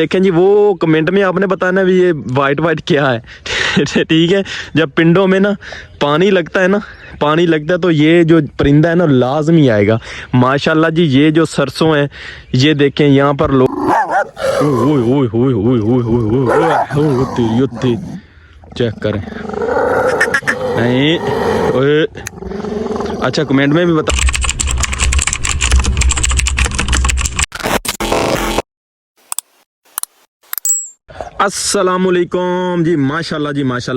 देखें जी, वो कमेंट में आपने बताना भी ये वाइट वाइट क्या है। ठीक है, जब पिंडों में ना पानी लगता है ना, पानी लगता है तो ये जो परिंदा है ना लाजमी आएगा। माशाल्लाह जी, ये जो सरसों है ये देखें यहाँ पर लोग चेक करें। नहीं ओए, अच्छा कमेंट में भी बता। अस्सलामुअलैकुम जी, माशाल्लाह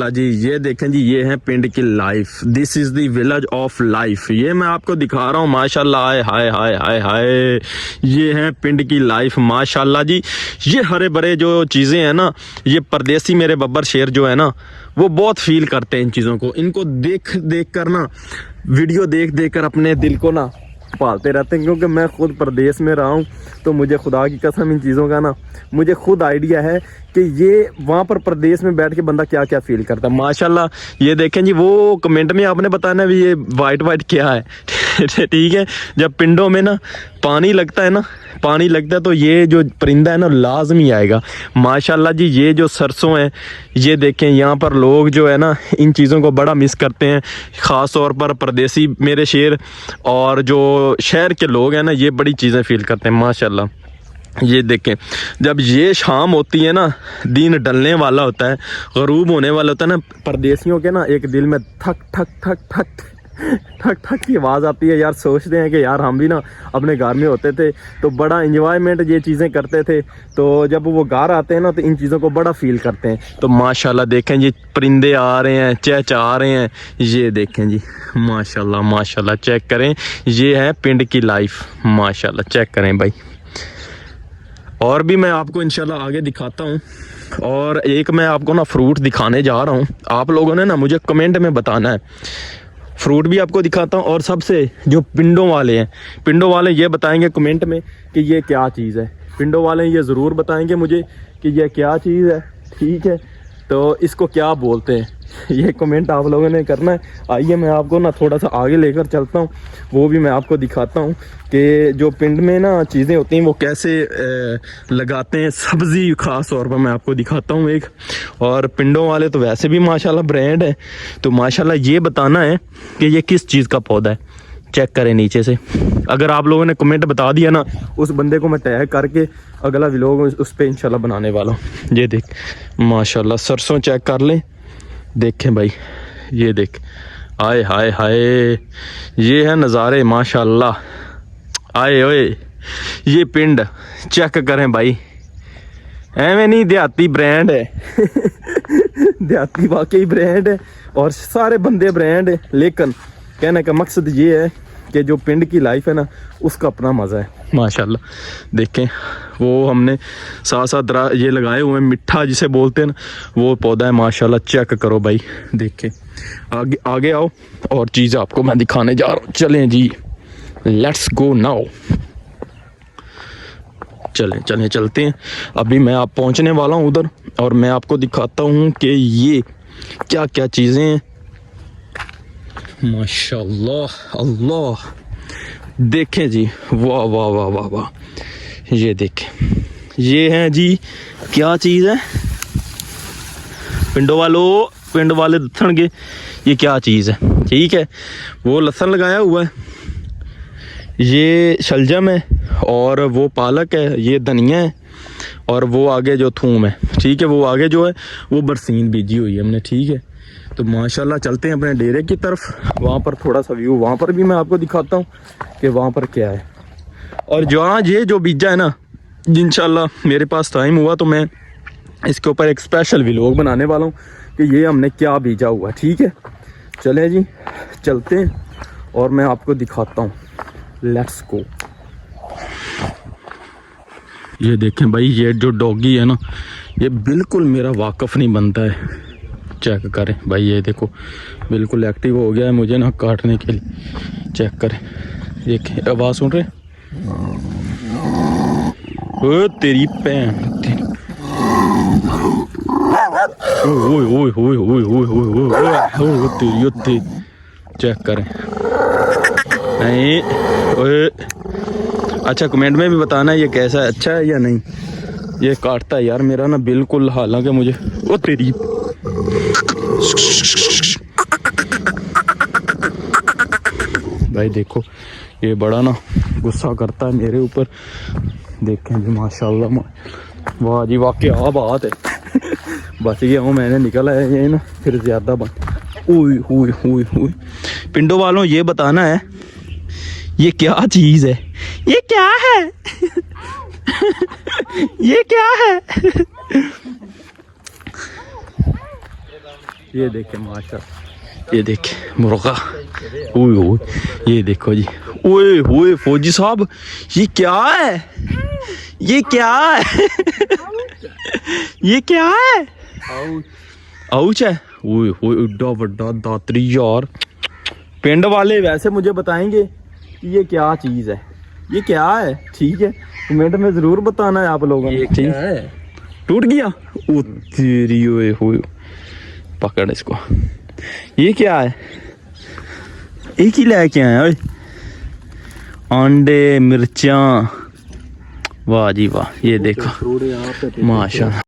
जी, ये देखें जी, ये है पिंड की life. This is the village of life. ये मैं आपको दिखा रहा हूँ माशाल्लाह। हाय हाय हाय हाय हाय, ये है पिंड की लाइफ माशाल्लाह जी। ये हरे भरे जो चीज़ें हैं ना, ये परदेसी मेरे बब्बर शेर जो है ना, वो बहुत फील करते हैं इन चीज़ों को। इनको देख देख कर ना, वीडियो देख देख कर अपने दिल को ना पालते रहते हैं। क्योंकि मैं खुद प्रदेश में रहा हूँ तो मुझे खुदा की कसम इन चीज़ों का ना मुझे खुद आइडिया है कि ये वहाँ पर प्रदेश में बैठ के बंदा क्या क्या फील करता है। माशाल्लाह, ये देखें जी, वो कमेंट में आपने बताना भी ये वाइट वाइट क्या है। ठीक है, जब पिंडों में ना पानी लगता है ना, पानी लगता है तो ये जो परिंदा है ना लाजमी आएगा। माशाल्लाह जी, ये जो सरसों है ये देखें, यहाँ पर लोग जो है ना इन चीज़ों को बड़ा मिस करते हैं। ख़ास तौर पर परदेसी मेरे शेर और जो शहर के लोग हैं ना, ये बड़ी चीज़ें फील करते हैं माशाल्लाह। ये देखें, जब ये शाम होती है ना, दिन ढलने वाला होता है, ग़रूब होने वाला होता है ना, परदेसियों के ना एक दिल में ठक ठक ठक ठक ठक ठक की आवाज़ आती है। यार सोचते हैं कि यार हम भी ना अपने घर में होते थे तो बड़ा इंजॉयमेंट ये चीज़ें करते थे, तो जब वो घर आते हैं ना तो इन चीज़ों को बड़ा फील करते हैं। तो माशाल्लाह देखें जी, परिंदे आ रहे हैं, चहचहा रहे हैं। ये देखें जी, माशाल्लाह माशाल्लाह, चेक करें। ये है पिंड की लाइफ माशाल्लाह, चेक करें भाई। और भी मैं आपको इंशाल्लाह आगे दिखाता हूँ। और एक मैं आपको ना फ्रूट दिखाने जा रहा हूँ। आप लोगों ने ना मुझे कमेंट में बताना है, फ्रूट भी आपको दिखाता हूँ। और सबसे जो पिंडों वाले हैं, पिंडों वाले ये बताएंगे कमेंट में कि ये क्या चीज़ है। पिंडों वाले ये ज़रूर बताएंगे मुझे कि ये क्या चीज़ है। ठीक है, तो इसको क्या बोलते हैं, ये कमेंट आप लोगों ने करना है। आइए मैं आपको ना थोड़ा सा आगे लेकर चलता हूँ, वो भी मैं आपको दिखाता हूँ कि जो पिंड में ना चीज़ें होती हैं वो कैसे लगाते हैं। सब्ज़ी ख़ास तौर पर मैं आपको दिखाता हूँ एक। और पिंडों वाले तो वैसे भी माशाल्लाह ब्रांड है। तो माशाल्लाह ये बताना है कि ये किस चीज़ का पौधा है। चेक करें नीचे से। अगर आप लोगों ने कमेंट बता दिया ना, उस बंदे को मैं टैग करके अगला व्लॉग उस पर इंशाल्लाह बनाने वाला हूँ। ये देख माशाल्लाह, सरसों चेक कर लें, देखें भाई, ये देख, आए हाय हाय, ये है नज़ारे माशाल्लाह। आए ओए, ये पिंड चेक करें भाई, एवं नहीं, देहाती ब्रांड है। देहाती वाकई ब्रांड है और सारे बंदे ब्रांड है। लेकिन कहने का मकसद ये है कि जो पिंड की लाइफ है ना, उसका अपना मज़ा है माशाल्लाह। देखें, वो हमने साथ साथ ये लगाए हुए हैं, मिठा जिसे बोलते हैं ना, वो पौधा है माशाल्लाह। चेक करो भाई, देखें। आगे आगे आओ, और चीज़ आपको मैं दिखाने जा रहा हूँ। चलें जी, लेट्स गो नाउ। चलें चलते हैं। अभी मैं आप पहुँचने वाला हूँ उधर, और मैं आपको दिखाता हूँ कि ये क्या क्या चीज़ें हैं। माशाल्लाह अल्लाह, देखें जी, वाह वाह वाह वाह वाह। ये देखें, ये है जी, क्या चीज़ है पिंडों वालों, पिंड वाले लहसुन के, ये क्या चीज़ है। ठीक है, वो लहसुन लगाया हुआ है, ये शलजम है, और वो पालक है, ये धनिया है, और वो आगे जो थूम है। ठीक है, वो आगे जो है वो बरसीन बीजी हुई है हमने। ठीक है, तो माशाल्लाह चलते हैं अपने डेरे की तरफ। वहाँ पर थोड़ा सा व्यू, वहाँ पर भी मैं आपको दिखाता हूँ कि वहाँ पर क्या है। और जहाँ ये जो बीजा है ना, इंशाल्लाह मेरे पास टाइम हुआ तो मैं इसके ऊपर एक स्पेशल व्लॉग बनाने वाला हूँ कि ये हमने क्या बीजा हुआ। ठीक है, चलें जी, चलते हैं और मैं आपको दिखाता हूँ। Let's go. ये देखें भाई, ये जो डॉगी है ना, ये बिल्कुल मेरा वाकफ़ नहीं बनता है। चेक करें भाई, ये देखो बिल्कुल एक्टिव हो गया है मुझे ना काटने के लिए। चेक करें, देखें, आवाज़ सुन रहे, ओ तेरी पैन, ओए ओए ओए ओए ओए ओए तेरी। चेक करें, नहीं ओए। अच्छा कमेंट में भी बताना ये कैसा है, अच्छा है या नहीं। ये काटता है यार मेरा ना बिल्कुल, हालांकि मुझे वो तेरी भाई देखो ये बड़ा ना गुस्सा करता है मेरे ऊपर। देखें जी माशाल्लाह, वाह जी वाह क्या बात है। बच गया हूँ मैंने, निकल आया ये ना फिर ज्यादा बन। ओए ओए ओए ओए, पिंडो वालों ये बताना है ये क्या चीज है, ये क्या है? ये क्या है? ये देखे माशाल्लाह, ये देखे मुर्गा। ओए ओए, ये देखो जी, ओए ओए फौजी साहब ये क्या है? ये क्या है? ये क्या है? आउच है। ओए ओए एड्डा बड़ा दातरी यार। पिंड वाले वैसे मुझे बताएंगे कि ये क्या चीज है, ये क्या है? ठीक है, कमेंट में जरूर बताना है आप लोगों ने। ठीक है, टूट गया। ओ तेरी, ओए होए, पकड़ इसको। ये क्या है? एक ही लेके आया ओए, अंडे मिर्चा। वाह जी वाह, ये देखो माशाल्लाह।